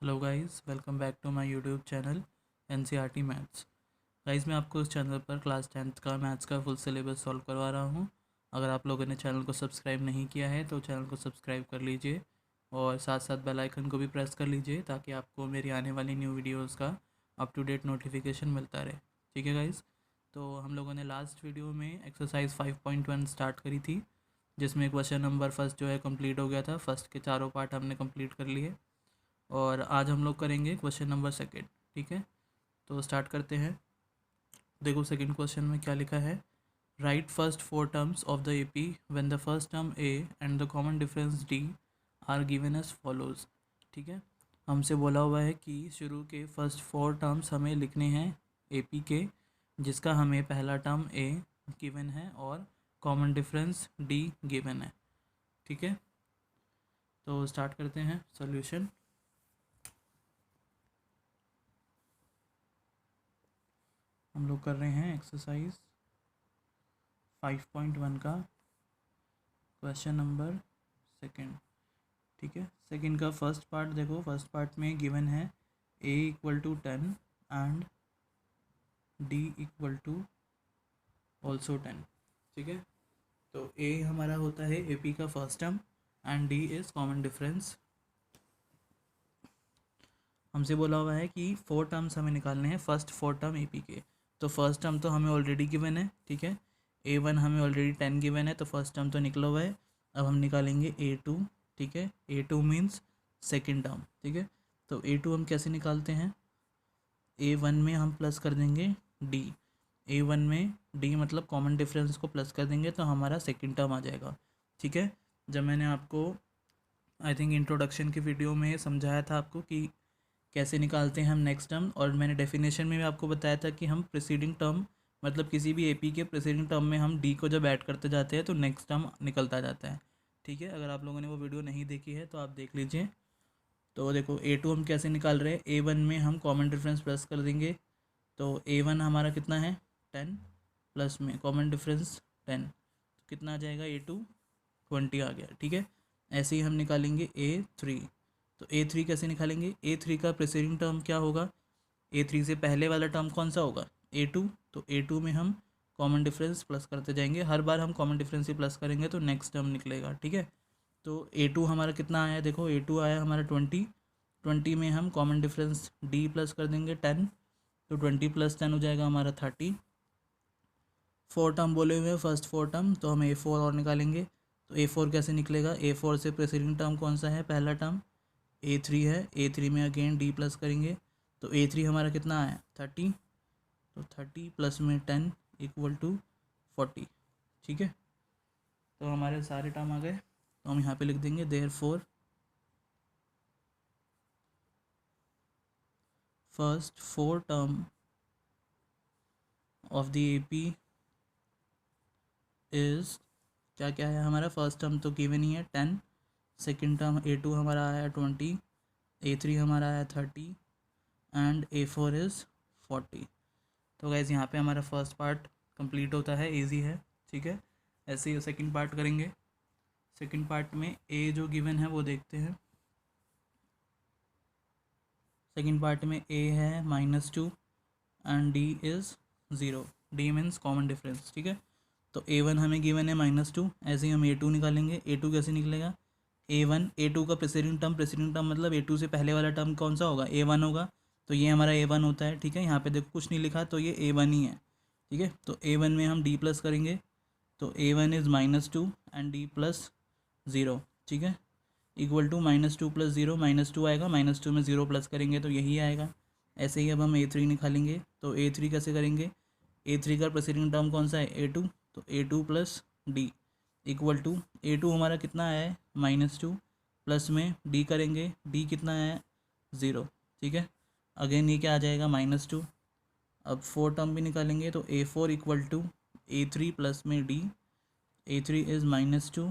Hello guys, welcome back to my YouTube channel NCERT maths. Guys, मैं आपको इस channel पर क्लास 10th का मैथ्स का फुल सिलेबस सॉल्व करवा रहा हूं। अगर आप लोगों ने चैनल को सब्सक्राइब नहीं किया है तो चैनल को सब्सक्राइब कर लीजिए और साथ साथ बेल आइकन को भी प्रेस कर लीजिए ताकि आपको मेरी आने वाली न्यू वीडियोज़ का अप टू डेट नोटिफिकेशन मिलता रहे। ठीक है गाइस, तो हम लोगों ने लास्ट वीडियो में एक्सरसाइज 5.1 स्टार्ट करी थी, जिसमें क्वेश्चन नंबर फर्स्ट जो है कंप्लीट हो गया था। फर्स्ट के चारों पार्ट हमने कंप्लीट कर लिए और आज हम लोग करेंगे क्वेश्चन नंबर सेकेंड। ठीक है, तो स्टार्ट करते हैं। देखो सेकंड क्वेश्चन में क्या लिखा है। Right first four terms of the AP when the first term a and the common difference d are given as follows. ठीक है, हमसे बोला हुआ है कि शुरू के फर्स्ट फोर टर्म्स हमें लिखने हैं एपी के, जिसका हमें पहला टर्म ए गिवन है और कॉमन डिफरेंस डी गिवन है। ठीक है, तो स्टार्ट करते हैं सॉल्यूशन। हम लोग कर रहे हैं एक्सरसाइज 5.1 का क्वेश्चन नंबर सेकंड। ठीक है, सेकंड का फर्स्ट पार्ट देखो। फर्स्ट पार्ट में गिवन है a equal to 10 and d equal to also 10। ठीक है, तो a हमारा होता है AP का first term and d is common difference. हमसे बोला हुआ है कि फोर टर्म्स हमें निकालने हैं, फर्स्ट फोर टर्म AP के। तो फर्स्ट टर्म तो हमें ऑलरेडी गिवन है। ठीक है, A1 हमें ऑलरेडी 10 गिवन है, तो फर्स्ट टर्म तो निकला हुआ है। अब हम निकालेंगे A2। ठीक है, A2 मीन्स सेकेंड टर्म। ठीक है, तो A2 हम कैसे निकालते हैं। A1 में हम प्लस कर देंगे D। A1 में D मतलब कॉमन डिफरेंस को प्लस कर देंगे तो हमारा सेकेंड टर्म आ जाएगा। ठीक है, जब मैंने आपको आई थिंक इंट्रोडक्शन की वीडियो में समझाया था आपको कि कैसे निकालते हैं हम नेक्स्ट टर्म, और मैंने डेफिनेशन में भी आपको बताया था कि हम प्रीसीडिंग टर्म मतलब किसी भी एपी के प्रीसीडिंग टर्म में हम डी को जब ऐड करते जाते हैं तो नेक्स्ट टर्म निकलता जाता है। ठीक है, अगर आप लोगों ने वो वीडियो नहीं देखी है तो आप देख लीजिए। तो देखो A2 हम कैसे निकाल रहे हैं। A1 में हम कॉमन डिफरेंस प्लस कर देंगे, तो A1 हमारा कितना है 10, प्लस में कॉमन डिफरेंस 10, तो कितना आ जाएगा A2 20 आ गया। ठीक है, ऐसे ही हम निकालेंगे A3। तो A3 कैसे निकालेंगे। A3 का प्रीसीडिंग टर्म क्या होगा। A3 से पहले वाला टर्म कौन सा होगा A2। तो A2 में हम कॉमन डिफरेंस प्लस करते जाएंगे, हर बार हम कॉमन डिफरेंस ही प्लस करेंगे तो नेक्स्ट टर्म निकलेगा। ठीक है, तो A2 हमारा कितना आया, देखो A2 आया हमारा 20। 20 में हम कॉमन डिफरेंस D प्लस कर देंगे 10, तो 20 प्लस 10 हो जाएगा हमारा 30। फोर टर्म बोले हुए हैं फर्स्ट फोर टर्म, तो हम A4 और निकालेंगे। तो A4 कैसे निकलेगा। A4 से प्रेसिडिंग टर्म कौन सा है, पहला टर्म A3 है। A3 में अगेन D प्लस करेंगे, तो A3 हमारा कितना आया 30, तो 30 प्लस में 10 इक्वल टू 40। ठीक है, तो हमारे सारे टर्म आ गए, तो हम यहाँ पे लिख देंगे therefore first four term of the AP is क्या क्या है हमारा। फर्स्ट टर्म तो गिवन ही है 10, सेकेंड टर्म A2 हमारा आया 20, A3 हमारा आया 30 एंड A4 इज़ 40। तो गाइज़ यहाँ पे हमारा फर्स्ट पार्ट कंप्लीट होता है, इजी है। ठीक है, ऐसे ही सेकंड पार्ट करेंगे। सेकंड पार्ट में A जो गिवन है वो देखते हैं। सेकंड पार्ट में A है -2 and D is 0। D means common difference. ठीक है, तो A1 हमें गिवन है -2, ऐसे ही हम A2 निकालेंगे। A2 कैसे निकलेगा। A2 का प्रेसिडेंट टर्म मतलब A2 से पहले वाला टर्म कौन सा होगा, A1 होगा, तो ये हमारा A1 होता है। ठीक है, यहाँ पे देखो कुछ नहीं लिखा तो ये A1 ही है। ठीक है, तो A1 में हम D प्लस करेंगे, तो A1 is -2 and D plus 0। ठीक है, इक्वल टू -2 प्लस 0, -2 आएगा, -2 में 0 प्लस करेंगे तो यही आएगा। ऐसे ही अब हम A3 निकालेंगे, तो A3 कैसे करेंगे। A3 का प्रेसिडेंट टर्म कौन सा है A2, तो A2 plus D equal to A2 हमारा कितना आया है -2, प्लस में D करेंगे, D कितना आया है 0। ठीक है, अगेन ये क्या आ जाएगा -2। अब फोर टर्म भी निकालेंगे, तो A4 equal to A3 plus में D, A3 is -2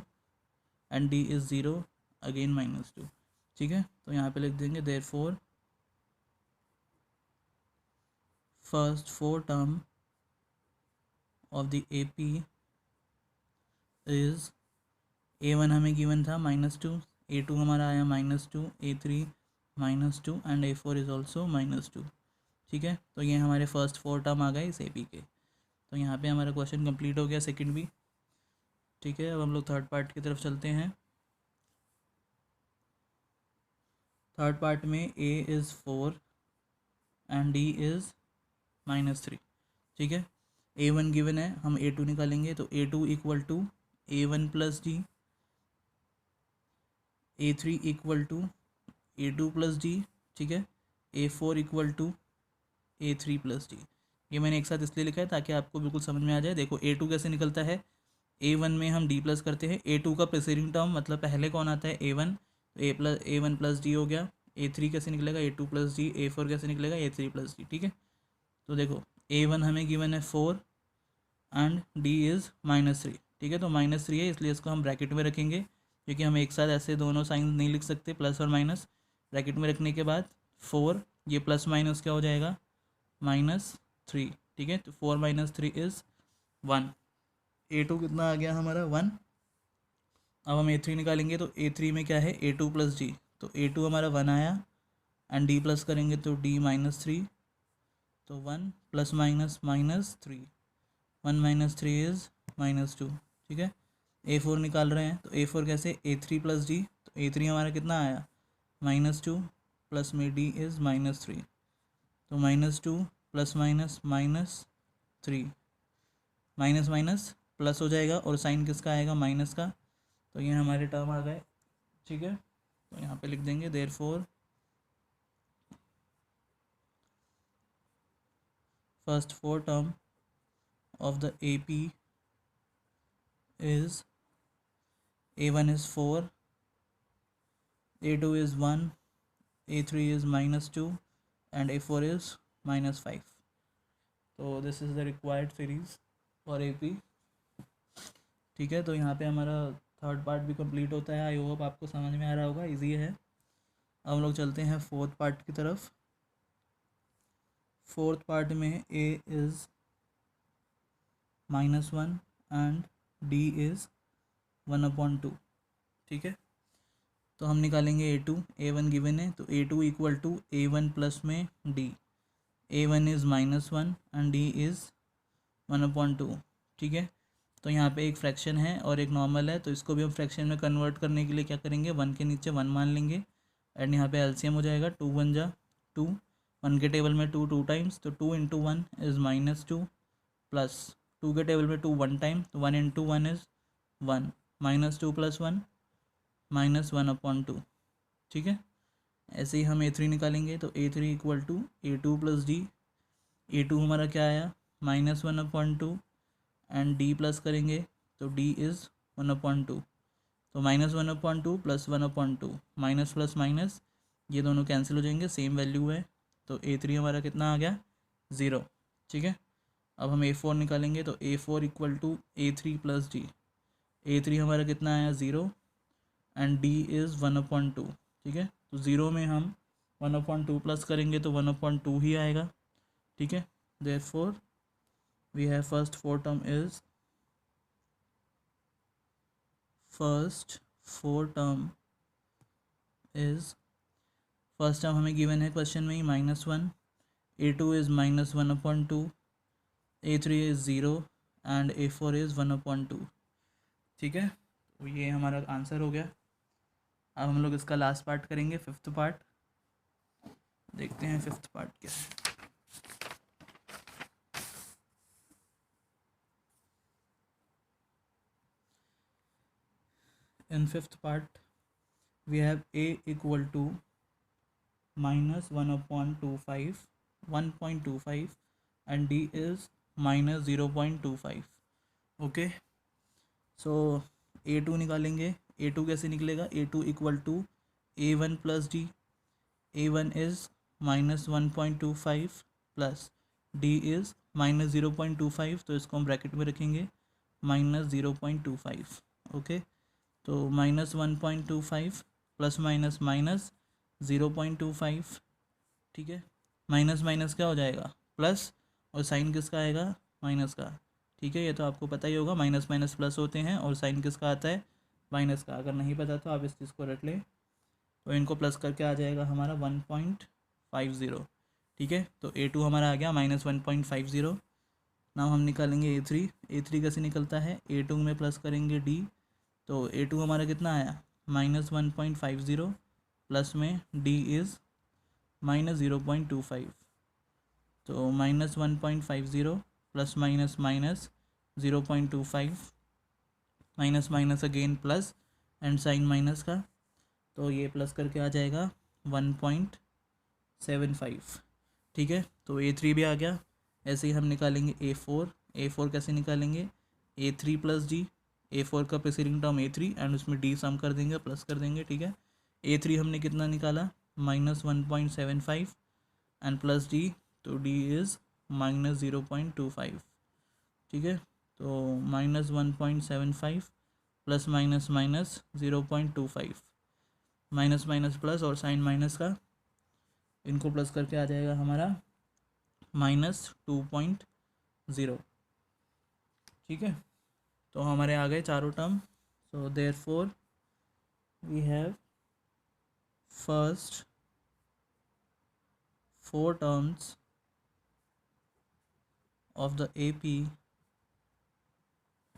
and D is 0, again -2। ठीक है, तो यहाँ पे लिख देंगे therefore first four term of the AP is A1 हमें गिवन था -2, A2 हमारा आया -2, A3 -2 and A4 is also -2। ठीक है, तो ये हमारे फर्स्ट 4 टर्म आ गए इस AP के। तो यहाँ पे हमारा क्वेश्चन कंप्लीट हो गया, सेकंड भी। ठीक है, अब हम लोग थर्ड पार्ट की तरफ चलते हैं। थर्ड पार्ट में A is 4 and D is -3। ठीक है, A1 गिवन है, हम A2 निकालेंगे। तो A2 equal to A1 plus D, A3 equal to A2 plus D। ठीक है, A4 equal to A3 plus D। ये मैंने एक साथ इसलिए लिखा है ताकि आपको बिल्कुल समझ में आ जाए। देखो A2 कैसे निकलता है, A1 में हम D प्लस करते हैं। A2 का प्रीसीडिंग टर्म मतलब पहले कौन आता है, A1, तो A1 प्लस D हो गया। A3 कैसे निकलेगा, A2 प्लस D। A4 कैसे निकलेगा, A3 प्लस D। ठीक है, तो देखो A1 हमें गिवन है 4 एंड D इज़ -3। ठीक है, तो -3 है इसलिए इसको हम ब्रैकेट में रखेंगे, क्योंकि हम एक साथ ऐसे दोनों साइन नहीं लिख सकते, प्लस और माइनस। ब्रैकेट में रखने के बाद 4, ये प्लस माइनस क्या हो जाएगा, -3। ठीक है, तो 4 - 3 इज़ 1। A2 कितना आ गया हमारा, 1। अब हम A3 निकालेंगे। तो A3 में क्या है, A2 प्लस D। तो A2 हमारा 1 आया एंड D प्लस करेंगे तो D -3, तो 1 प्लस माइनस -3, 1 - 3 इज़ -2। ठीक है, A4 निकाल रहे हैं। तो A4 कैसे, A3 प्लस D। तो A3 हमारा कितना आया, -2 प्लस में D इज़ -3, तो -2 plus minus -3, minus minus plus हो जाएगा और साइन किसका आएगा, माइनस का। तो ये हमारे टर्म आ गए। ठीक है, तो यहाँ पे लिख देंगे therefore first 4 term of the AP is A1 is 4, A2 is 1, A3 is -2 and A4 is -5। तो this is the required series for AP। ठीक है, तो यहाँ पे हमारा थर्ड पार्ट भी कंप्लीट होता है। आई होप आपको समझ में आ रहा होगा, इजी है। अब हम लोग चलते हैं फोर्थ पार्ट की तरफ। फोर्थ पार्ट में A is -1 and D is 1/2। ठीक है, तो हम निकालेंगे A2। A1 गिवन है, तो A2 equal to A1 plus में D। A1 is -1 and D is 1/2। ठीक है, तो यहाँ पे एक फ्रैक्शन है और एक नॉर्मल है, तो इसको भी हम फ्रैक्शन में कन्वर्ट करने के लिए क्या करेंगे, 1 के नीचे 1 मान लेंगे एंड यहाँ पे एलसीएम हो जाएगा। 2 1 जा 2, 1 के टेबल में 2 2 टाइम्स, तो 2 × 1 इज़ -2 प्लस 2 के टेबल में 2 1 टाइम, तो 1 × 1 इज़ 1, -2 + 1 -1/2। ठीक है, ऐसे ही हम A3 निकालेंगे। तो A3 equal to A2 plus D। A2 हमारा क्या आया, -1/2 एंड D प्लस करेंगे तो D इज़ 1/2। तो -1/2 प्लस 1/2, माइनस प्लस माइनस ये दोनों कैंसिल हो जाएंगे, सेम वैल्यू है। तो A3 हमारा कितना आ गया, 0। ठीक है, अब हम A4 निकालेंगे। तो A4 equal to A3 plus D। A3 हमारा कितना आया, 0 एंड D इज़ 1/2। ठीक है, तो 0 में हम 1/2 प्लस करेंगे तो 1/2 ही आएगा। ठीक है, therefore we have first 4 term is first 4 term is first term हमें गिवन है क्वेश्चन में ही, -1। A2 is -1/2, A3 is 0 and A4 is 1/2। ठीक है, तो ये हमारा आंसर हो गया। अब हम लोग इसका लास्ट पार्ट करेंगे, फिफ्थ पार्ट। देखते हैं फिफ्थ पार्ट क्या है। In fifth part we have A equal to -1/25 and D is -0.25। Okay, so A2 निकालेंगे। A2 कैसे निकलेगा, A2 equal to A1 plus D। A1 is -1.25 plus D is -0.25, तो इसको हम ब्रैकेट में रखेंगे, -0.25। ओके, तो -1.25 प्लस माइनस माइनस 0.25। ठीक है, माइनस माइनस क्या हो जाएगा, प्लस, और साइन किसका आएगा, माइनस का। ठीक है, ये तो आपको पता ही होगा, माइनस माइनस प्लस होते हैं और साइन किसका आता है, माइनस का। अगर नहीं पता तो आप इस चीज़ को रट लें। तो इनको प्लस करके आ जाएगा हमारा 1.50, ठीक है। तो A2 हमारा आ गया -1.50। नाउ हम निकालेंगे A3 कैसे निकलता है, A2 में प्लस करेंगे D, तो A2 हमारा कितना आया -1.50 प्लस में D इज़ -0.25, तो -1.50 plus minus minus 0.25, minus minus again plus and sign minus का, तो ये प्लस करके आ जाएगा 1.75, ठीक है। तो A3 भी आ गया। ऐसे ही हम निकालेंगे A4 कैसे निकालेंगे, A3 प्लस D, A4 का प्रीसीडिंग टर्म A3 एंड उसमें D सम कर देंगे, प्लस कर देंगे, ठीक है। A3 हमने कितना निकाला -1.75 एंड प्लस D, तो D इज़ -0.25, ठीक है। तो -1.75 plus minus minus 0.25, minus minus plus और साइन माइनस का, इनको प्लस करके आ जाएगा हमारा -2.0, ठीक है। तो हमारे आ गए चारों term. So therefore we have first 4 terms of the AP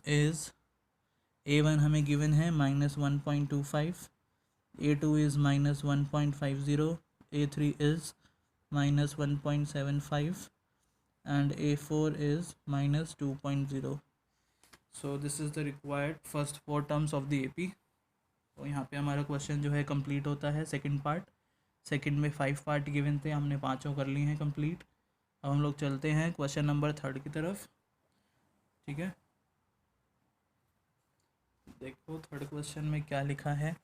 is A1 हमें गिवन है -1.25, A2 is -1.50, A3 is -1.75 and A4 is -2.0. So this is the required first 4 terms of the AP। तो यहाँ पे हमारा क्वेश्चन जो है complete होता है। सेकंड पार्ट, सेकंड में 5 पार्ट गिवन थे, हमने पाँचों कर लिए हैं कंप्लीट। अब हम लोग चलते हैं क्वेश्चन नंबर 3 की तरफ, ठीक है। देखो थर्ड क्वेश्चन में क्या लिखा है,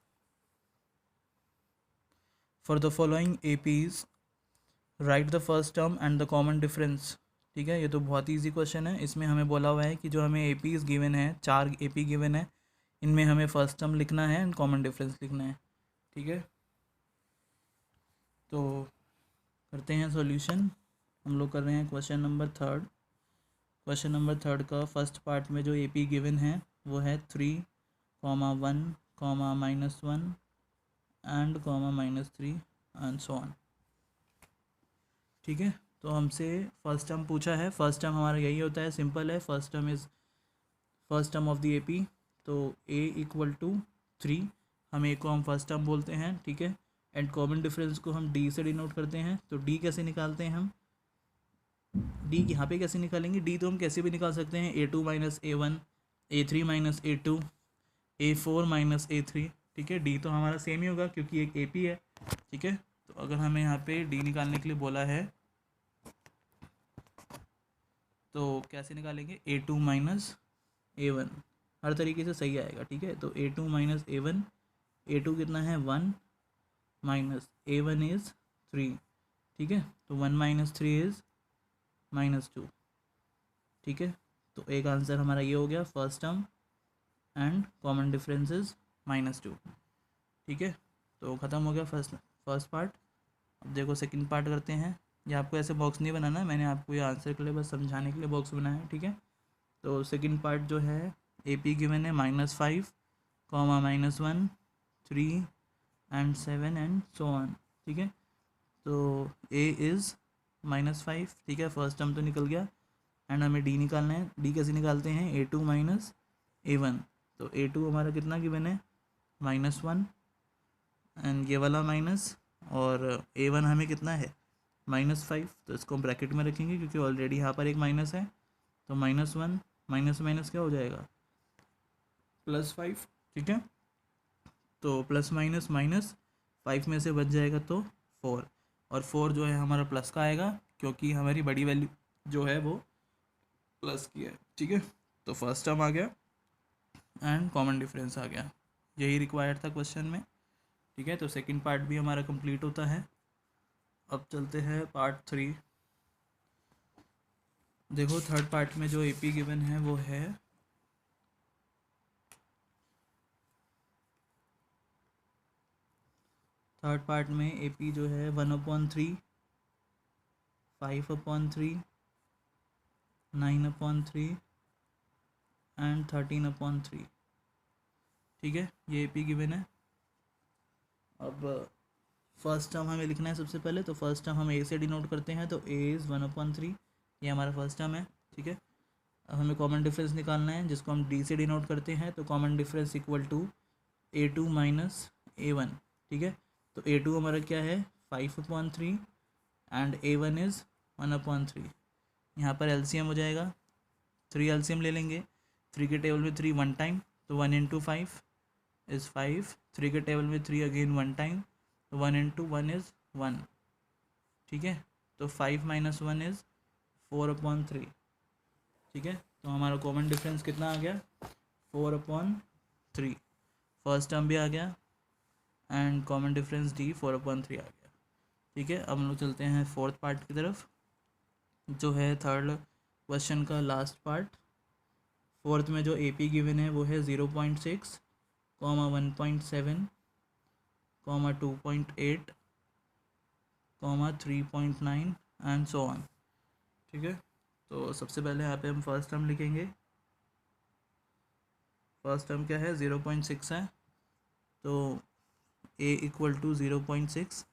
for the following APs right the first term and the common difference, ठीक है। ये तो बहुत ही ईजी क्वेश्चन है। इसमें हमें बोला हुआ है कि जो हमें APs गिवन है, 4 AP गिवन है, इनमें हमें फर्स्ट टर्म लिखना है एंड कॉमन डिफरेंस लिखना है, ठीक है। तो करते हैं सॉल्यूशन। हम लोग कर रहे हैं क्वेश्चन नंबर 3। क्वेश्चन नंबर 3 का फर्स्ट पार्ट में जो AP गिवन है वो है 3, -1, -1 एंड -3 एंड सो ऑन, ठीक है। तो हमसे फर्स्ट टर्म पूछा है। फर्स्ट टर्म हमारा यही होता है, सिंपल है। First term is first term of the AP, तो A इक्वल टू 3, हम A को हम फर्स्ट टर्म बोलते हैं, ठीक है। एंड कॉमन डिफरेंस को हम D से डिनोट करते हैं। तो D कैसे निकालते हैं हम, D यहाँ पे कैसे निकालेंगे, D तो हम कैसे भी निकाल सकते हैं, A2 minus A1, A3 minus A2, A4 minus A3, ठीक है। D तो हमारा सेम ही होगा क्योंकि एक AP है, ठीक है। तो अगर हमें यहाँ पे D निकालने के लिए बोला है तो कैसे निकालेंगे, A2 माइनस A1, हर तरीके से सही आएगा, ठीक है। तो A2 माइनस A1, A2 कितना है 1 माइनस A1 इज़ 3, ठीक है। तो 1 माइनस 3 इज़ -2, ठीक है। तो एक आंसर हमारा ये हो गया first term and common difference is -2, ठीक है। तो ख़त्म हो गया फर्स्ट पार्ट। अब देखो सेकंड पार्ट करते हैं। ये आपको ऐसे बॉक्स नहीं बनाना है, मैंने आपको ये आंसर के लिए बस समझाने के लिए बॉक्स बनाया है, ठीक है। तो सेकंड पार्ट जो है AP गिवन है -5, -1, 3 एंड 7 एंड सो ऑन, ठीक है। तो A इज़ -5, ठीक है, फर्स्ट टर्म तो निकल गया एंड हमें D निकालना है। D कैसे निकालते हैं, A2 माइनस A1, तो A2 हमारा कितना गिवन है -1 एंड ये वाला माइनस, और A1 हमें कितना है -5, तो इसको हम ब्रैकेट में रखेंगे क्योंकि ऑलरेडी यहाँ पर एक माइनस है। तो -1 माइनस माइनस क्या हो जाएगा +5, ठीक है। तो प्लस माइनस माइनस 5 में से बच जाएगा तो 4, और 4 जो है हमारा प्लस का आएगा क्योंकि हमारी बड़ी वैल्यू जो है वो प्लस की है, ठीक है। तो फर्स्ट टर्म आ गया एंड कॉमन डिफरेंस आ गया, यही रिक्वायर्ड था क्वेश्चन में, ठीक है। तो सेकंड पार्ट भी हमारा कंप्लीट होता है। अब चलते हैं पार्ट 3। देखो थर्ड पार्ट में जो AP गिवन है वो है थर्ड पार्ट में AP जो है 1/3, 5/3, 9/3 एंड 13/3, ठीक है। ये AP गिवन है। अब फर्स्ट टर्म हमें लिखना है सबसे पहले, तो फर्स्ट टर्म हम ए से डिनोट करते हैं, तो ए इज़ 1/3, ये हमारा फर्स्ट टर्म है, ठीक है। अब हमें कॉमन डिफरेंस निकालना है जिसको हम डी से डिनोट करते हैं, तो common difference equal to A2 minus A1, ठीक है। तो A2 हमारा क्या है 5/3 एंड A1 इज़ 1/3। यहाँ पर LCM हो जाएगा, 3 LCM ले लेंगे, 3 के टेबल में 3 वन टाइम, तो 1 × 5 इज़ 5, 3 के टेबल में 3 अगेन वन टाइम, तो 1 × 1 इज़ 1, ठीक है। तो 5 - 1 इज़ 4/3, ठीक है। तो हमारा कॉमन डिफरेंस कितना आ गया 4/3, फर्स्ट टर्म भी आ गया एंड कॉमन डिफरेंस डी 4/3 आ गया, ठीक है। अब हम लोग चलते हैं फोर्थ पार्ट की तरफ, जो है थर्ड क्वेश्चन का लास्ट पार्ट। फोर्थ में जो AP गिवन है वो है 0.6, 1.7, 2.8, 3.9 एंड सो ऑन, ठीक है। तो सबसे पहले यहाँ पे हम फर्स्ट टर्म लिखेंगे। फर्स्ट टर्म क्या है 0.6 है, तो A = 0.6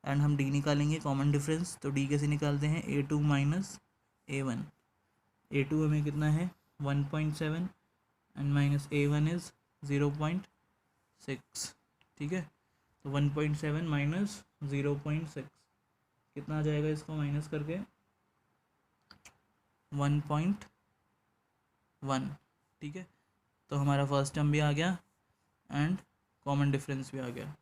एंड हम D निकालेंगे कॉमन डिफरेंस। तो D कैसे निकालते हैं, A2 माइनस A1। A2 हमें कितना है 1.7 एंड माइनस A1 इज़ 0.6, ठीक है। तो 1.7 माइनस 0.6 कितना आ जाएगा, इसको माइनस करके 1.1, ठीक है। तो हमारा फर्स्ट टर्म भी आ गया एंड कॉमन डिफरेंस भी आ गया,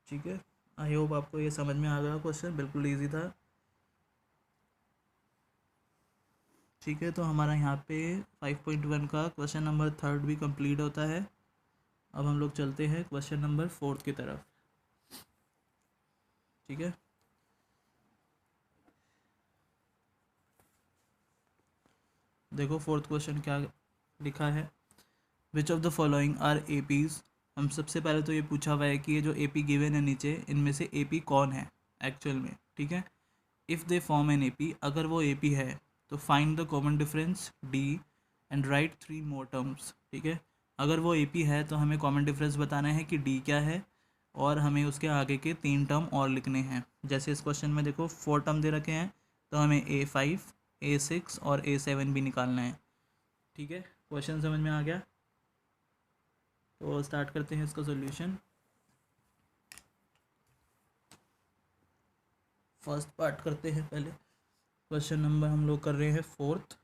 ठीक है। आई होप आपको ये समझ में आ गया, क्वेश्चन बिल्कुल इजी था, ठीक है। तो हमारा यहाँ पे 5.1 का क्वेश्चन नंबर थर्ड भी कंप्लीट होता है। अब हम लोग चलते हैं क्वेश्चन नंबर फोर्थ की तरफ, ठीक है। देखो फोर्थ क्वेश्चन क्या लिखा है, which of the following are APs। हम सबसे पहले तो ये पूछा हुआ है कि ये जो AP गिवन है नीचे, इनमें से AP कौन है एक्चुअल में, ठीक है। If they form an AP, अगर वो AP है तो find the common difference D and write 3 more terms, ठीक है। अगर वो AP है तो हमें कॉमन डिफरेंस बताना है कि D क्या है, और हमें उसके आगे के 3 टर्म और लिखने हैं। जैसे इस क्वेश्चन में देखो 4 टर्म दे रखे हैं, तो हमें A5, A6 और A7 भी निकालना है, ठीक है। क्वेश्चन समझ में आ गया, तो स्टार्ट करते हैं इसका सॉल्यूशन। फर्स्ट पार्ट करते हैं पहले, क्वेश्चन नंबर हम लोग कर रहे हैं फोर्थ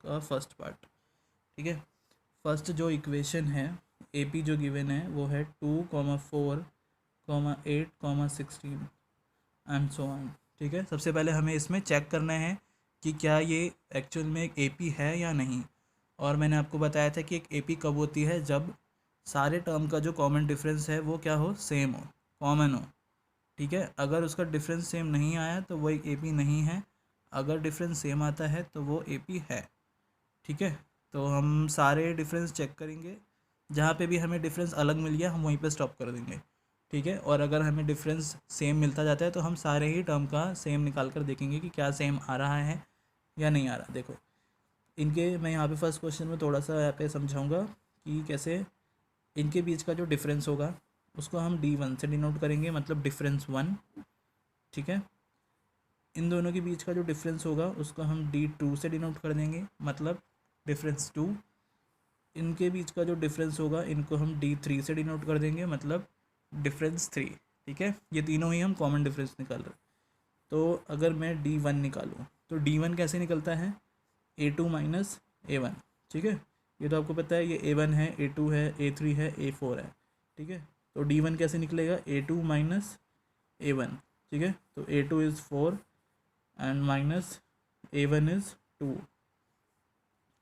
का फर्स्ट पार्ट, ठीक है। फर्स्ट जो इक्वेशन है AP जो गिवन है वो है 2, 4, 8, 16 एंड सो ऑन, ठीक है। सबसे पहले हमें इसमें चेक करना है कि क्या ये एक्चुअल में एक AP है या नहीं। और मैंने आपको बताया था कि एक AP कब होती है, जब सारे टर्म का जो कॉमन डिफरेंस है वो क्या हो, सेम हो, कॉमन हो, ठीक है। अगर उसका डिफरेंस सेम नहीं आया तो वो एक AP नहीं है, अगर डिफरेंस सेम आता है तो वो AP है, ठीक है। तो हम सारे डिफरेंस चेक करेंगे, जहाँ पे भी हमें डिफरेंस अलग मिल गया हम वहीं पे स्टॉप कर देंगे, ठीक है। और अगर हमें डिफरेंस सेम मिलता जाता है तो हम सारे ही टर्म का सेम निकाल कर देखेंगे कि क्या सेम आ रहा है या नहीं आ रहा। देखो इनके, मैं यहाँ पे फर्स्ट क्वेश्चन में थोड़ा सा यहाँ पे समझाऊंगा कि कैसे इनके बीच का जो डिफरेंस होगा उसको हम D1 से डिनोट करेंगे, मतलब डिफरेंस 1, ठीक है। इन दोनों के बीच का जो डिफरेंस होगा उसको हम D2 से डिनोट कर देंगे, मतलब डिफरेंस 2। इनके बीच का जो डिफरेंस होगा इनको हम D3 से डिनोट कर देंगे, मतलब डिफरेंस 3, ठीक है। ये तीनों ही हम कॉमन डिफरेंस निकाल रहे हैं। तो अगर मैं D1 निकालूँ तो D1 कैसे निकलता है, A2 माइनस A1, ठीक है। ये तो आपको पता है, ये A1 है, A2 है, A3 है, A4 है, ठीक है। तो D1 कैसे निकलेगा, A2 माइनस A1, ठीक है। तो A2 is 4 and minus A1 is 2,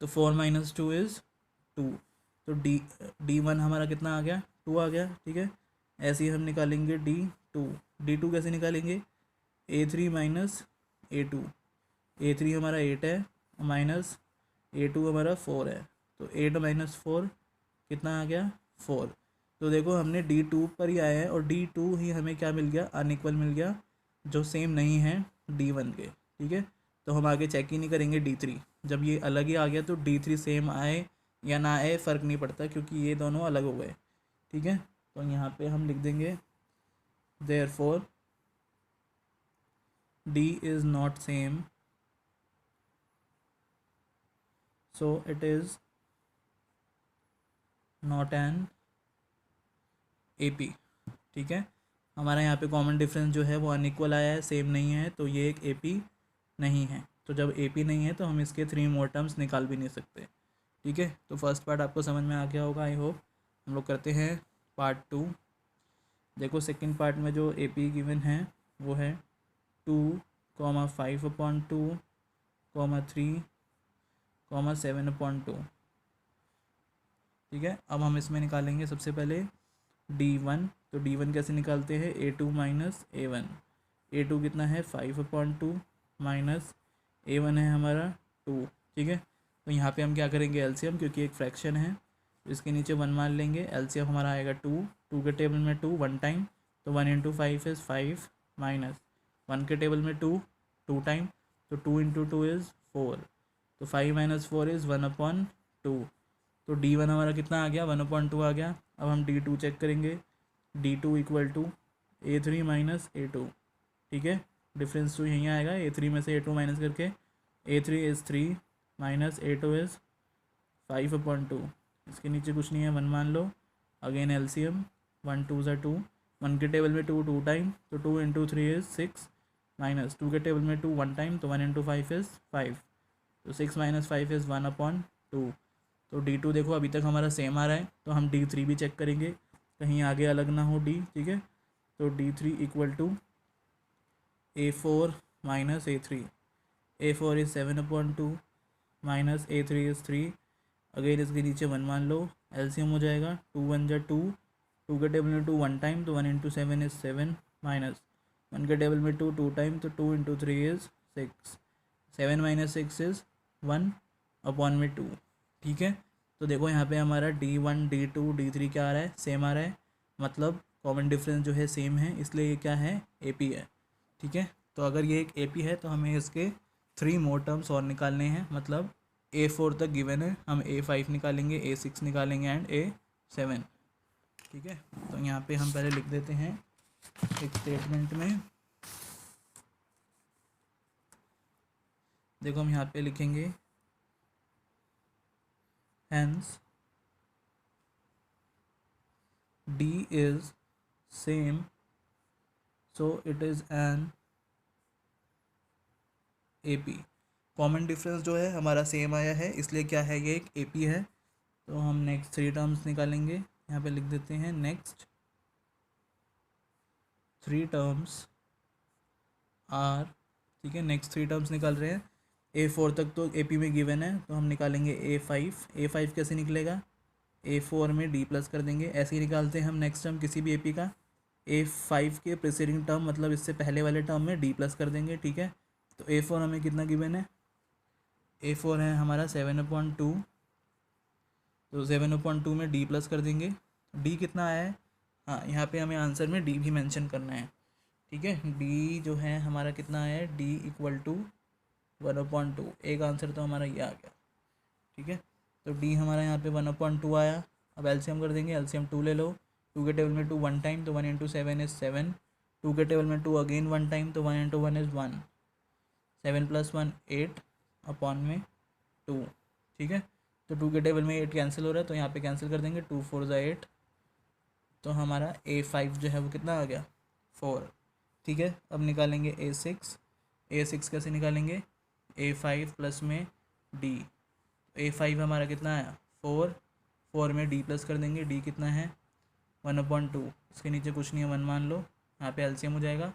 तो 4 - 2 इज़ 2, तो D1 हमारा कितना आ गया, 2 आ गया, ठीक है। ऐसे ही हम निकालेंगे D2 कैसे निकालेंगे, A3 माइनस A2, A3 हमारा 8 है माइनस A2 हमारा 4 है, तो 8 - 4 कितना आ गया 4। तो देखो हमने D2 पर ही आया है और D2 ही हमें क्या मिल गया, अनइक्वल मिल गया, जो सेम नहीं है D1 के, ठीक है। तो हम आगे चेक ही नहीं करेंगे D3, जब ये अलग ही आ गया तो D3 सेम आए या ना आए फ़र्क नहीं पड़ता, क्योंकि ये दोनों अलग हो गए, ठीक है। तो यहाँ पे हम लिख देंगे therefore D is not same, so it is not an AP। ठीक है, हमारा यहाँ पे कॉमन डिफरेंस जो है वो अनइक्वल आया है, सेम नहीं है, तो ये एक AP नहीं है। तो जब AP नहीं है तो हम इसके 3 मोर टर्म्स निकाल भी नहीं सकते। ठीक है, तो फर्स्ट पार्ट आपको समझ में आ गया होगा आई होप। हम लोग करते हैं पार्ट 2। देखो सेकंड पार्ट में जो AP गिवन है वो है 2,5/2, 3, 7/2। ठीक है, अब हम इसमें निकालेंगे सबसे पहले D1। तो D1 कैसे निकालते हैं, A2 माइनस A1। A2 कितना है 5/2 माइनस A1 है हमारा 2। ठीक है, तो यहाँ पे हम क्या करेंगे एलसीएम, क्योंकि एक फ्रैक्शन है तो इसके नीचे 1 मान लेंगे। एलसीएम हमारा आएगा 2 के टेबल में 2 1 टाइम, तो 1 × 5 इज़ 5 माइनस 1 के टेबल में 2 टाइम, तो 2 × 2 इज़ 4, तो 5 - 4 इज़ 1/2। तो D1 हमारा कितना आ गया 1/2 आ गया। अब हम D2 चेक करेंगे, D2 equal to A3 minus A2। ठीक है, डिफरेंस तो यहीं आएगा, A3 में से A2 माइनस करके A3 is 3 minus A2 is 5/2। इसके नीचे कुछ नहीं है, 1 मान लो। अगेन एलसीएम 1 2 ज़ा 2, 1 के टेबल में 2 टाइम, तो 2 × 3 इज़ 6 माइनस 2 के टेबल में 2 1 टाइम, तो 1 × 5 इज़ 5, तो 6 - 5 इज़ 1/2। तो D2 देखो अभी तक हमारा सेम आ रहा है, तो हम D3 भी चेक करेंगे कहीं आगे अलग ना हो D। ठीक है, तो D3 equal to A4 minus A3। A4 is 7/2 minus A3 is 3। Again इसके नीचे 1 मान लो, एलसीएम हो जाएगा 2 1 ज़ा 2, 2 के टेबल में 2 1 टाइम, तो 1 × 7 इज़ 7 माइनस 1 के टेबल में 2 टाइम, तो 2 × 3 इज़ 6, 7 - 6 इज़ 1/2। ठीक है, तो देखो यहाँ पे हमारा D1 D2 D3 क्या आ रहा है, सेम आ रहा है, मतलब कॉमन डिफरेंस जो है सेम है, इसलिए ये क्या है AP है। ठीक है, तो अगर ये एक AP है तो हमें इसके 3 मोर टर्म्स और निकालने हैं, मतलब A4 तक गिवन है, हम A5 निकालेंगे, A6 निकालेंगे एंड A7। ठीक है, तो यहाँ पे हम पहले लिख देते हैं एक स्टेटमेंट में। देखो हम यहाँ पे लिखेंगे hence D is same, so it is an AP। Common difference जो है हमारा सेम आया है, इसलिए क्या है ये एक AP है। तो हम नेक्स्ट 3 टर्म्स निकालेंगे, यहाँ पे लिख देते हैं नेक्स्ट 3 टर्म्स आर। ठीक है, नेक्स्ट 3 टर्म्स निकाल रहे हैं। A4 तक तो AP में गिवन है, तो हम निकालेंगे A5। A5 कैसे निकलेगा, A4 में D प्लस कर देंगे, ऐसे ही निकालते हैं हम नेक्स्ट टर्म किसी भी AP का। A5 के प्रीसीडिंग टर्म मतलब इससे पहले वाले टर्म में D प्लस कर देंगे। ठीक है, तो A4 हमें कितना गिवन है, A4 है हमारा 7/2, तो 7/2 में D प्लस कर देंगे। D कितना आया है, हाँ यहाँ पे हमें आंसर में D भी मेंशन करना है। ठीक है, D जो है हमारा कितना आया है, D इक्वल टू 1/2। एक आंसर तो हमारा ये आ गया। ठीक है, तो D हमारा यहाँ पे 1/2 आया। अब एलसीएम कर देंगे, एलसीएम 2 ले लो, 2 के टेबल में 2 1 टाइम, तो 1 × 7 इज़ 7, 2 के टेबल में 2 अगेन 1 टाइम, तो 1 × 1 इज़ 1, 7 + 1 8/2। ठीक है, तो 2 के टेबल में 8 कैंसिल हो रहा है, तो यहाँ पे कैंसिल कर देंगे, 2 4 ज़ा 8, तो हमारा A5 जो है वो कितना आ गया 4। ठीक है, अब निकालेंगे A6। A6 कैसे निकालेंगे, A5 प्लस में D। A5 हमारा कितना आया 4, 4 में D प्लस कर देंगे, D कितना है 1/2। इसके नीचे कुछ नहीं है, 1 मान लो, यहाँ पे एलसीएम हो जाएगा।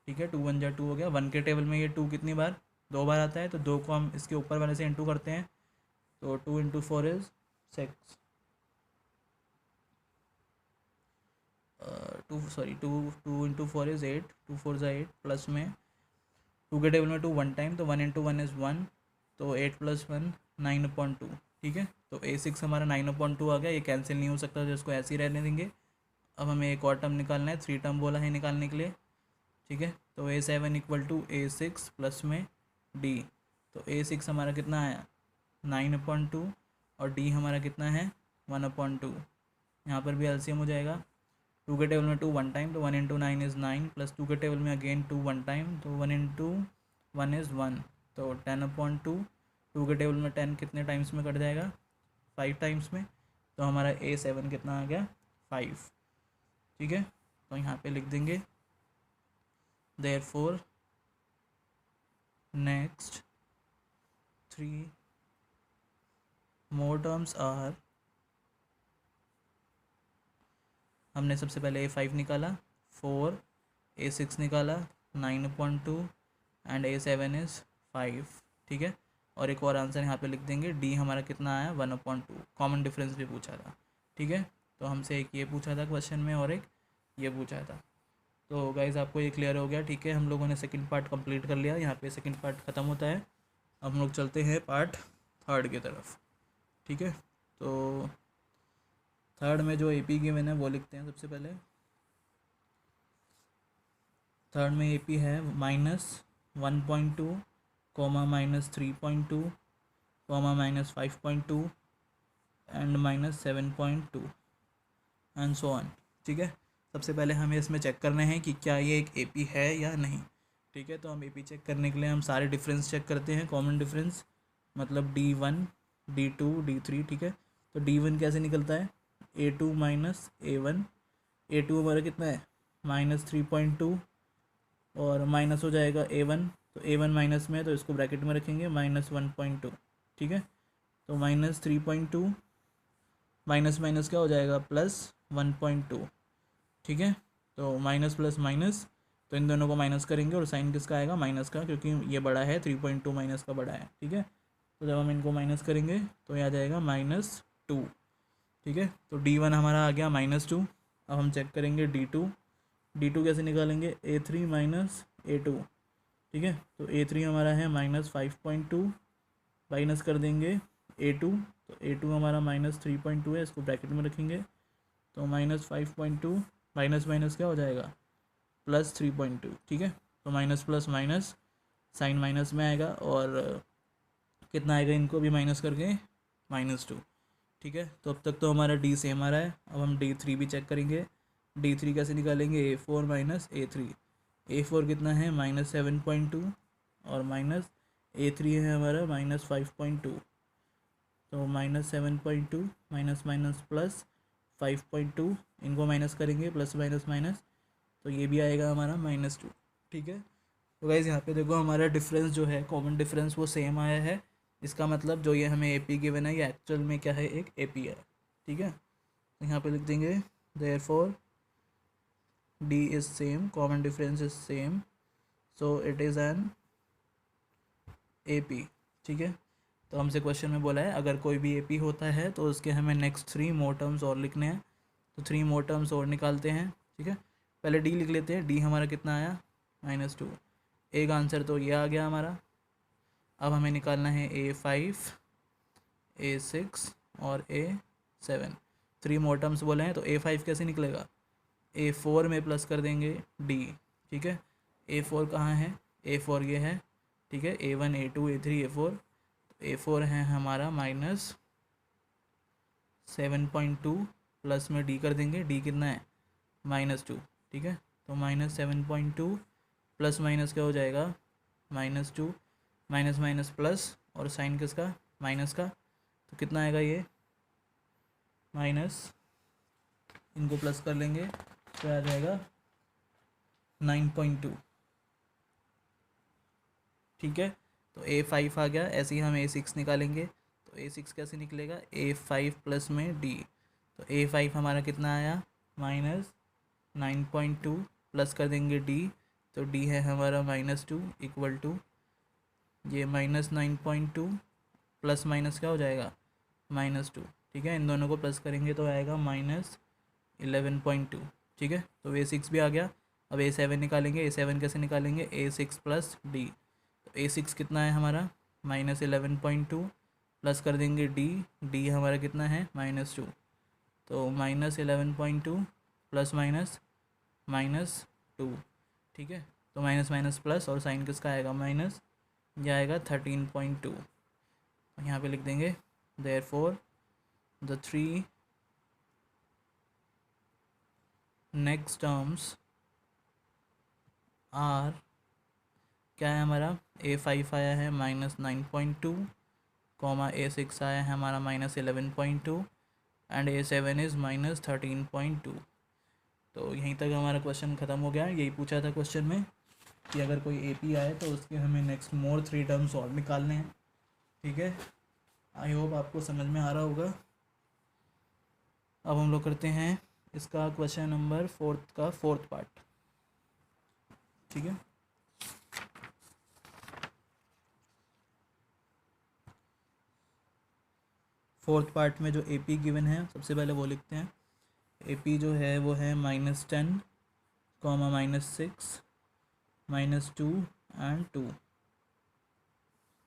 ठीक है, 2 1 ज़ा 2 हो गया। 1 के टेबल में ये 2 कितनी बार, 2 बार आता है, तो 2 को हम इसके ऊपर वाले से इंटू करते हैं, तो 2 × 4 इज़ 6, 2 × 4 इज़ 8, 2 4 ज़ा 8, प्लस में 2 के टेबल में 2 1 टाइम, तो 1 × 1 इज़ 1, तो 8 + 1 9/2। ठीक है, तो A6 हमारा 9/2 आ गया, ये कैंसिल नहीं हो सकता, तो इसको ऐसे ही रहने देंगे। अब हमें एक और टर्म निकालना है, 3 टर्म बोला है निकालने के लिए। ठीक है, तो A7 equal to A6 plus में D। तो A6 हमारा कितना आया 9/2 और D हमारा कितना है 1/2। यहाँ पर भी एलसीएम हो जाएगा। 2 के टेबल में 2 वन टाइम, तो 1 इंटू 9 इज़ 9, प्लस 2 के टेबल में अगेन 2 वन टाइम, तो 1 इंटू 1 इज़ 1, तो 10/2। 2 के टेबल में 10 कितने टाइम्स में कट जाएगा? 5 टाइम्स में। तो हमारा A7 कितना आ गया? 5। ठीक है, तो यहाँ पे लिख देंगे therefore next 3 more terms are, हमने सबसे पहले A5 निकाला, 4, A6 निकाला 9/2 एंड A7 इज़ 5। ठीक है, और एक और आंसर यहाँ पे लिख देंगे, D हमारा कितना आया? 1/2। कॉमन डिफरेंस भी पूछा था। ठीक है, तो हमसे एक ये पूछा था क्वेश्चन में और एक ये पूछा था। तो गाइज़ आपको ये क्लियर हो गया। ठीक है, हम लोगों ने सेकंड पार्ट कंप्लीट कर लिया, यहाँ पे सेकंड पार्ट ख़त्म होता है। अब हम लोग चलते हैं पार्ट थर्ड की तरफ। ठीक है, तो थर्ड में जो AP गिवन है वो लिखते हैं सबसे पहले। थर्ड में AP है -1.2, -3.2, -5.2 एंड -7.2 एंड सो ऑन। ठीक है, सबसे पहले हमें इसमें चेक करना है कि क्या ये एक AP है या नहीं। ठीक है, तो हम AP चेक करने के लिए हम सारे डिफरेंस चेक करते हैं, कॉमन डिफरेंस, मतलब D1, D2, D3। ठीक है, तो D1 कैसे निकलता है? A2 minus A1। A2 हमारा कितना है? -3.2, और माइनस हो जाएगा A1, तो A1 माइनस में है तो इसको ब्रैकेट में रखेंगे, -1.2। ठीक है, तो -3.2 माइनस माइनस क्या हो जाएगा? +1.2। ठीक है, तो माइनस प्लस माइनस, तो इन दोनों को माइनस करेंगे और साइन किसका आएगा? माइनस का, क्योंकि ये बड़ा है, 3.2 माइनस का बड़ा है। ठीक है, तो जब हम इनको माइनस करेंगे तो ये आ जाएगा -2। ठीक है, तो D1 हमारा आ गया -2। अब हम चेक करेंगे D2। D2 कैसे निकालेंगे? A3 minus A2। ठीक है, तो A3 हमारा है -5.2, माइनस कर देंगे A2, तो A2 हमारा -3.2 है, इसको ब्रैकेट में रखेंगे, तो -5.2 माइनस माइनस क्या हो जाएगा? +3.2। ठीक है, तो minus plus minus, sign minus में आएगा, और कितना आएगा इनको भी माइनस करके? -2। ठीक है, तो अब तक तो हमारा D सेम आ रहा है। अब हम D3 भी चेक करेंगे। D3 कैसे निकालेंगे? A4 minus A3। A4 कितना है? -7.2, और माइनस A3 है हमारा -5.2, तो -7.2 माइनस माइनस प्लस 5.2, इनको माइनस करेंगे, प्लस माइनस माइनस, तो ये भी आएगा हमारा -2। ठीक है, तो गाइज़ यहाँ पे देखो हमारा डिफरेंस जो है, कॉमन डिफरेंस, वो सेम आया है। इसका मतलब जो ये हमें AP गिवन है, ये एक्चुअल में क्या है? एक AP है। ठीक है, तो यहाँ पे लिख देंगे therefore D is same, common difference is same, so it is an AP। ठीक है, तो हमसे क्वेश्चन में बोला है अगर कोई भी AP होता है तो उसके हमें नेक्स्ट 3 मोर टर्म्स और लिखने हैं। तो 3 मोर टर्म्स और निकालते हैं। ठीक है, पहले D लिख लेते हैं। D हमारा कितना आया? -2। एक आंसर तो ये आ गया हमारा। अब हमें निकालना है A5, A6 और A7। 3 मोर टर्म्स बोले हैं, तो A5 कैसे निकलेगा? A4 में प्लस कर देंगे D। ठीक है, A4 कहाँ है? A4 ये है। ठीक है, A1, A2, A3, A4। A4 है हमारा -7.2, प्लस में D कर देंगे। D कितना है? -2। ठीक है, तो -7.2 प्लस माइनस क्या हो जाएगा? -2, माइनस माइनस प्लस, और साइन किसका? माइनस का, तो कितना आएगा ये? माइनस, इनको प्लस कर लेंगे तो आ जाएगा 9.2। ठीक है, तो A5 आ गया। ऐसे ही हम A6 निकालेंगे, तो A6 कैसे निकलेगा? A5 प्लस में D, तो A5 हमारा कितना आया? -9.2, प्लस कर देंगे D, तो D है हमारा -2 इक्वल टू ये -9.2 प्लस माइनस क्या हो जाएगा? -2। ठीक है, इन दोनों को प्लस करेंगे तो आएगा -11.2। ठीक है, तो A6 भी आ गया। अब A7 निकालेंगे। A7 कैसे निकालेंगे? A6 प्लस D, तो A6 कितना है हमारा? -11.2, प्लस कर देंगे D। D हमारा कितना है? -2, तो -11.2 प्लस माइनस -2। ठीक है, तो माइनस माइनस प्लस, और साइन किसका आएगा? माइनस, यह आएगा 13.2। यहाँ पे लिख देंगे therefore the 3 next terms are, क्या है हमारा, A5 आया है -9.2, A6 आया है हमारा -11.2 एंड A7 इज़ -13.2। तो यहीं तक हमारा क्वेश्चन ख़त्म हो गया। यही पूछा था क्वेश्चन में कि अगर कोई AP आए तो उसके हमें नेक्स्ट मोर 3 टर्म्स और निकालने हैं। ठीक है, आई होप आपको समझ में आ रहा होगा। अब हम लोग करते हैं इसका क्वेश्चन नंबर 4 का 4th पार्ट। ठीक है, फोर्थ पार्ट में जो AP गिवन है सबसे पहले वो लिखते हैं। AP जो है वो है -10, -6, -2 एंड 2।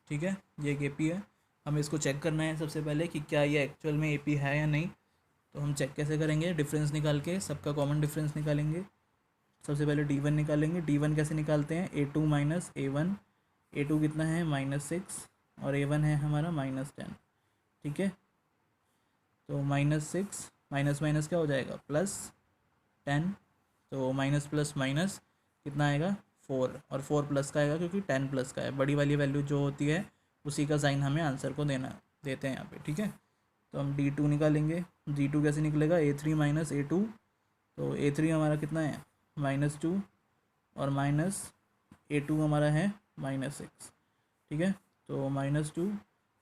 ठीक है, ये एक AP है। हमें इसको चेक करना है सबसे पहले कि क्या ये एक्चुअल में AP है या नहीं। तो हम चेक कैसे करेंगे, डिफरेंस निकाल के, सबका कॉमन डिफरेंस निकालेंगे। सबसे पहले D1 निकालेंगे। D1 कैसे निकालते हैं, A2 माइनस A1। A2 कितना है, -6 और A1 है हमारा -10। ठीक है, तो -6 माइनस माइनस क्या हो जाएगा, +10। तो माइनस प्लस माइनस कितना आएगा, 4, और 4 प्लस का आएगा क्योंकि 10 प्लस का है। बड़ी वाली वैल्यू जो होती है उसी का साइन हमें आंसर को देते हैं यहाँ पे। ठीक है, तो हम D2 निकालेंगे। D2 कैसे निकलेगा, A3 माइनस A2। तो A3 हमारा कितना है, -2 और A2 हमारा है -6। ठीक है, तो -2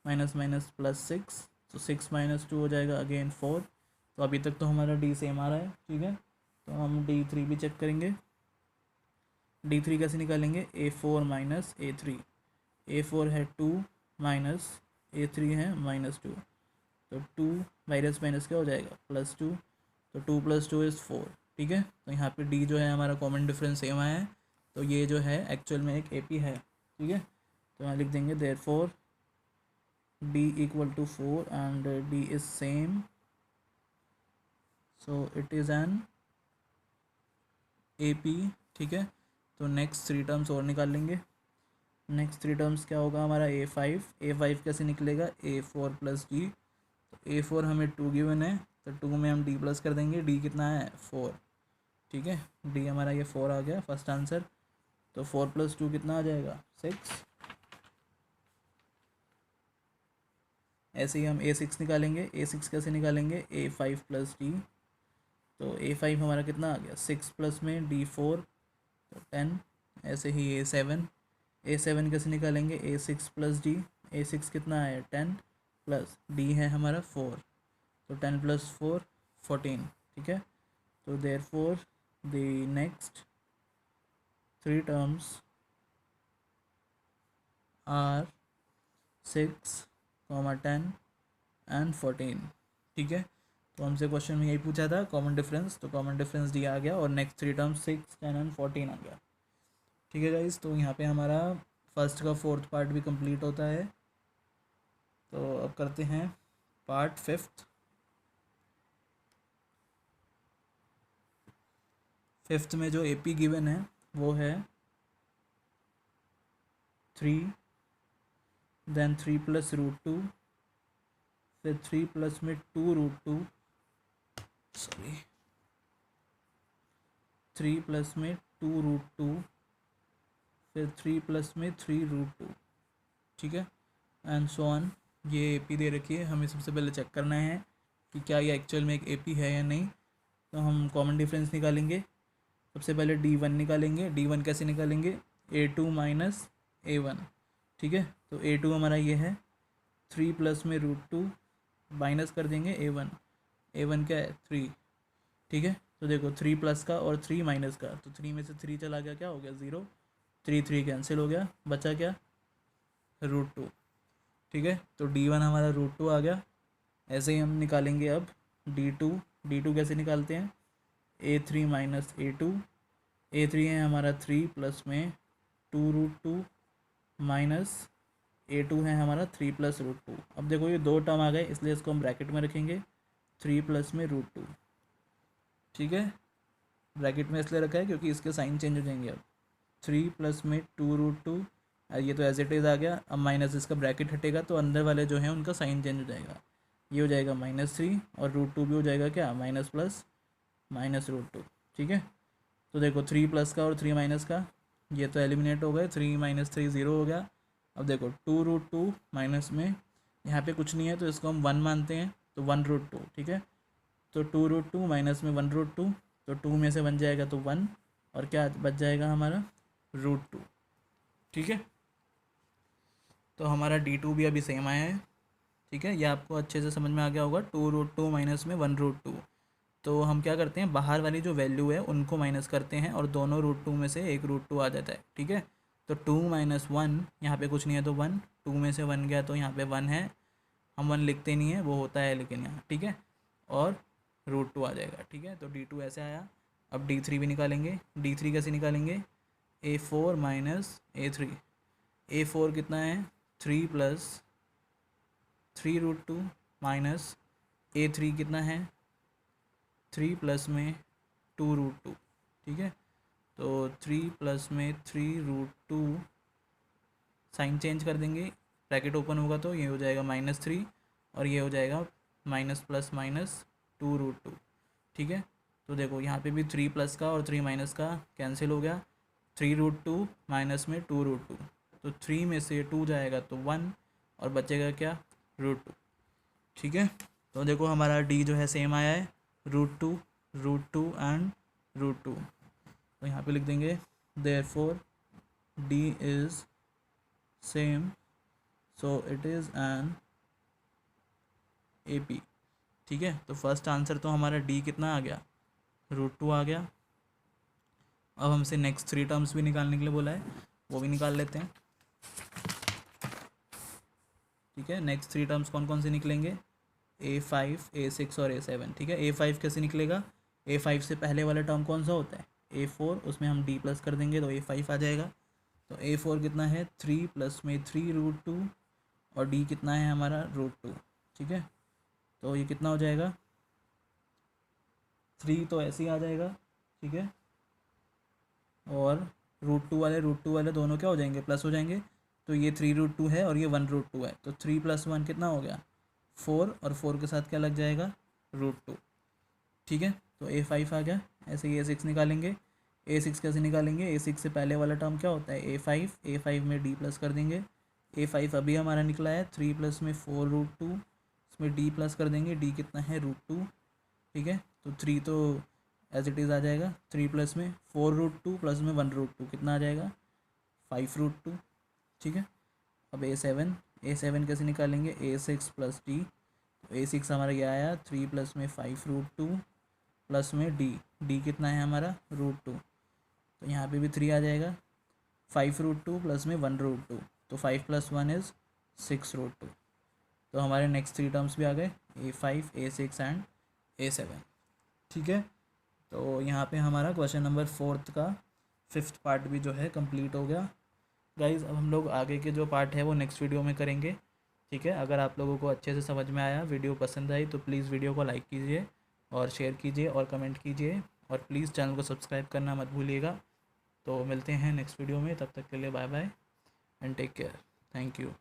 माइनस माइनस +6, तो 6 - 2 हो जाएगा अगेन 4। तो अभी तक तो हमारा D सेम आ रहा है। ठीक है, तो हम D3 भी चेक करेंगे। D3 कैसे निकालेंगे, A4 माइनस A3। A4 है 2 माइनस A3 है -2। तो 2 माइनस माइनस क्या हो जाएगा, +2। तो 2 + 2 इज़ 4। ठीक है, तो यहाँ पे D जो है हमारा कॉमन डिफरेंस सेम आया है। तो ये जो है एक्चुअल में एक AP है। ठीक है, तो यहाँ लिख देंगे therefore D = 4 and D is same, so it is an AP। ठीक है, तो नेक्स्ट 3 टर्म्स और निकाल लेंगे। नेक्स्ट 3 टर्म्स क्या होगा हमारा, A5 कैसे निकलेगा, A4 + D। तो A4 हमें 2 गिवन है, तो 2 में हम D प्लस कर देंगे। D कितना है, 4। ठीक है, D हमारा ये 4 आ गया फर्स्ट आंसर। तो 4 + 2 कितना आ जाएगा, 6। ऐसे ही हम A6 निकालेंगे। A6 कैसे निकालेंगे, A5 + D। तो A5 हमारा कितना आ गया, 6 प्लस में D4, तो 10। ऐसे ही A7 कैसे निकालेंगे, A6 + D। A6 कितना आया, 10 प्लस D है हमारा 4, तो 10 + 4 14। ठीक है, तो therefore the next 3 terms are 6, 10 and 14। ठीक है, तो हमसे क्वेश्चन में यही पूछा था कॉमन डिफरेंस, तो कॉमन डिफरेंस D आ गया और नेक्स्ट 3 टर्म्स 6, 10 एंड 14 आ गया। ठीक है गाइस, तो यहाँ पे हमारा फर्स्ट का 4th पार्ट भी कंप्लीट होता है। तो अब करते हैं पार्ट 5th। 5th में जो AP गिवन है वो है 3, देन 3 + √2, फिर 3 प्लस में 2√2, सॉरी 3 प्लस में 2√2, फिर 3 प्लस में 3√2। ठीक है, एंड सो ऑन। ये AP दे रखी है, हमें सबसे पहले चेक करना है कि क्या ये एक्चुअल में एक AP है या नहीं। तो हम कॉमन डिफरेंस निकालेंगे। सबसे पहले D1 निकालेंगे। D1 कैसे निकालेंगे, A2 माइनस A1। ठीक है, तो A2 हमारा ये है, 3 प्लस में √2 माइनस कर देंगे A1 क्या है, 3। ठीक है, तो देखो 3 प्लस का और 3 माइनस का, तो 3 में से 3 चला गया, क्या हो गया, 0। 3 कैंसिल हो गया, बचा क्या, √2। ठीक है, तो D1 हमारा √2 आ गया। ऐसे ही हम निकालेंगे अब D2 कैसे निकालते हैं, A3 माइनस A2। A3 है हमारा 3 प्लस में 2√2 माइनस A2 है हमारा 3 + √2। अब देखो ये 2 टर्म आ गए, इसलिए इसको हम ब्रैकेट में रखेंगे, 3 प्लस में √2। ठीक है, ब्रैकेट में इसलिए रखा है क्योंकि इसके साइन चेंज हो जाएंगे। अब 3 प्लस में 2√2, ये तो एज इट इज़ आ गया। अब माइनस इसका ब्रैकेट हटेगा तो अंदर वाले जो हैं उनका साइन चेंज हो जाएगा। ये हो जाएगा -3 और √2 भी हो जाएगा क्या, माइनस प्लस -√2। ठीक है। तो देखो 3 प्लस का और 3 माइनस का ये तो एलिमिनेट हो गए, 3 माइनस 3 ज़ीरो हो गया। अब देखो 2√2 माइनस में यहाँ पे कुछ नहीं है तो इसको हम 1 मानते हैं, तो 1√2, ठीक है। तो 2√2 माइनस में 1√2, तो 2 में से 1 जाएगा तो 1, और क्या बच जाएगा हमारा √2, ठीक है। तो हमारा D2 भी अभी सेम आया है, ठीक है। ये आपको अच्छे से समझ में आ गया होगा। 2√2 माइनस में 1√2, तो हम क्या करते हैं, बाहर वाली जो वैल्यू है उनको माइनस करते हैं और दोनों √2 में से एक √2 आ जाता है, ठीक है। तो 2 माइनस 1, यहाँ पे कुछ नहीं है तो 1, 2 में से 1 गया तो यहाँ पे 1 है, हम 1 लिखते नहीं है, वो होता है लेकिन यहाँ, ठीक है। और √2 आ जाएगा, ठीक है। तो D2 ऐसे आया। अब D3 भी निकालेंगे। D3 कैसे निकालेंगे, A4 माइनस A3। A4 कितना है, 3 प्लस 3√2 माइनस A3 कितना है, 3 प्लस में 2√2, ठीक है। तो 3 प्लस में 3√2, साइन चेंज कर देंगे, ब्रैकेट ओपन होगा तो ये हो जाएगा -3 और ये हो जाएगा माइनस प्लस माइनस 2√2, ठीक है। तो देखो यहाँ पे भी 3 प्लस का और 3 माइनस का कैंसिल हो गया, 3√2 माइनस में 2√2, तो 3 में से 2 जाएगा तो 1 और बचेगा क्या, √2, ठीक है। तो देखो हमारा D जो है सेम आया है, √2 एंड √2। तो यहाँ पे लिख देंगे therefore D is same, so it is an AP, ठीक है। तो फर्स्ट आंसर तो हमारा D कितना आ गया, √2 आ गया। अब हमसे नेक्स्ट 3 टर्म्स भी निकालने के लिए बोला है, वो भी निकाल लेते हैं, ठीक है। नेक्स्ट 3 टर्म्स कौन कौन से निकलेंगे, A5, A6 और A7, ठीक है। A5 कैसे निकलेगा, A5 से पहले वाला टर्म कौन सा होता है, A4, उसमें हम D प्लस कर देंगे तो A5 आ जाएगा। तो A4 कितना है, 3 प्लस में 3√2 और D कितना है हमारा √2, ठीक है। तो ये कितना हो जाएगा, 3 तो ऐसे ही आ जाएगा, ठीक है। और √2 वाले दोनों क्या हो जाएंगे, प्लस हो जाएंगे। तो ये 3√2 है और ये 1√2 है, तो 3 + 1 कितना हो गया, 4, और 4 के साथ क्या लग जाएगा, √2, ठीक है। तो A5 आ गया। ऐसे ही A6 निकालेंगे। A6 कैसे निकालेंगे, A6 से पहले वाला टर्म क्या होता है, A5 में D प्लस कर देंगे। A5 अभी हमारा निकला है, 3 प्लस में 4√2, इसमें D प्लस कर देंगे, D कितना है, √2, ठीक है। तो 3 तो एज इट इज़ आ जाएगा, 3 प्लस में 4√2 प्लस में 1√2 कितना आ जाएगा, 5√2, ठीक है। अब A7 कैसे निकालेंगे, A6 + D। तो A6 हमारा क्या आया, 3 प्लस में 5√2 प्लस में D कितना है हमारा, √2। तो यहाँ पे भी 3 आ जाएगा, 5√2 प्लस में 1√2, तो 5 + 1 इज़ 6√2। तो हमारे नेक्स्ट 3 टर्म्स भी आ गए, A5, A6 एंड A7, ठीक है। तो यहाँ पे हमारा क्वेश्चन नंबर 4 का 5th पार्ट भी जो है कंप्लीट हो गया। गाइज़ अब हम लोग आगे के जो पार्ट है वो नेक्स्ट वीडियो में करेंगे, ठीक है। अगर आप लोगों को अच्छे से समझ में आया, वीडियो पसंद आई, तो प्लीज़ वीडियो को लाइक कीजिए और शेयर कीजिए और कमेंट कीजिए, और प्लीज़ चैनल को सब्सक्राइब करना मत भूलिएगा। तो मिलते हैं नेक्स्ट वीडियो में, तब तक के लिए bye bye and take care, thank you.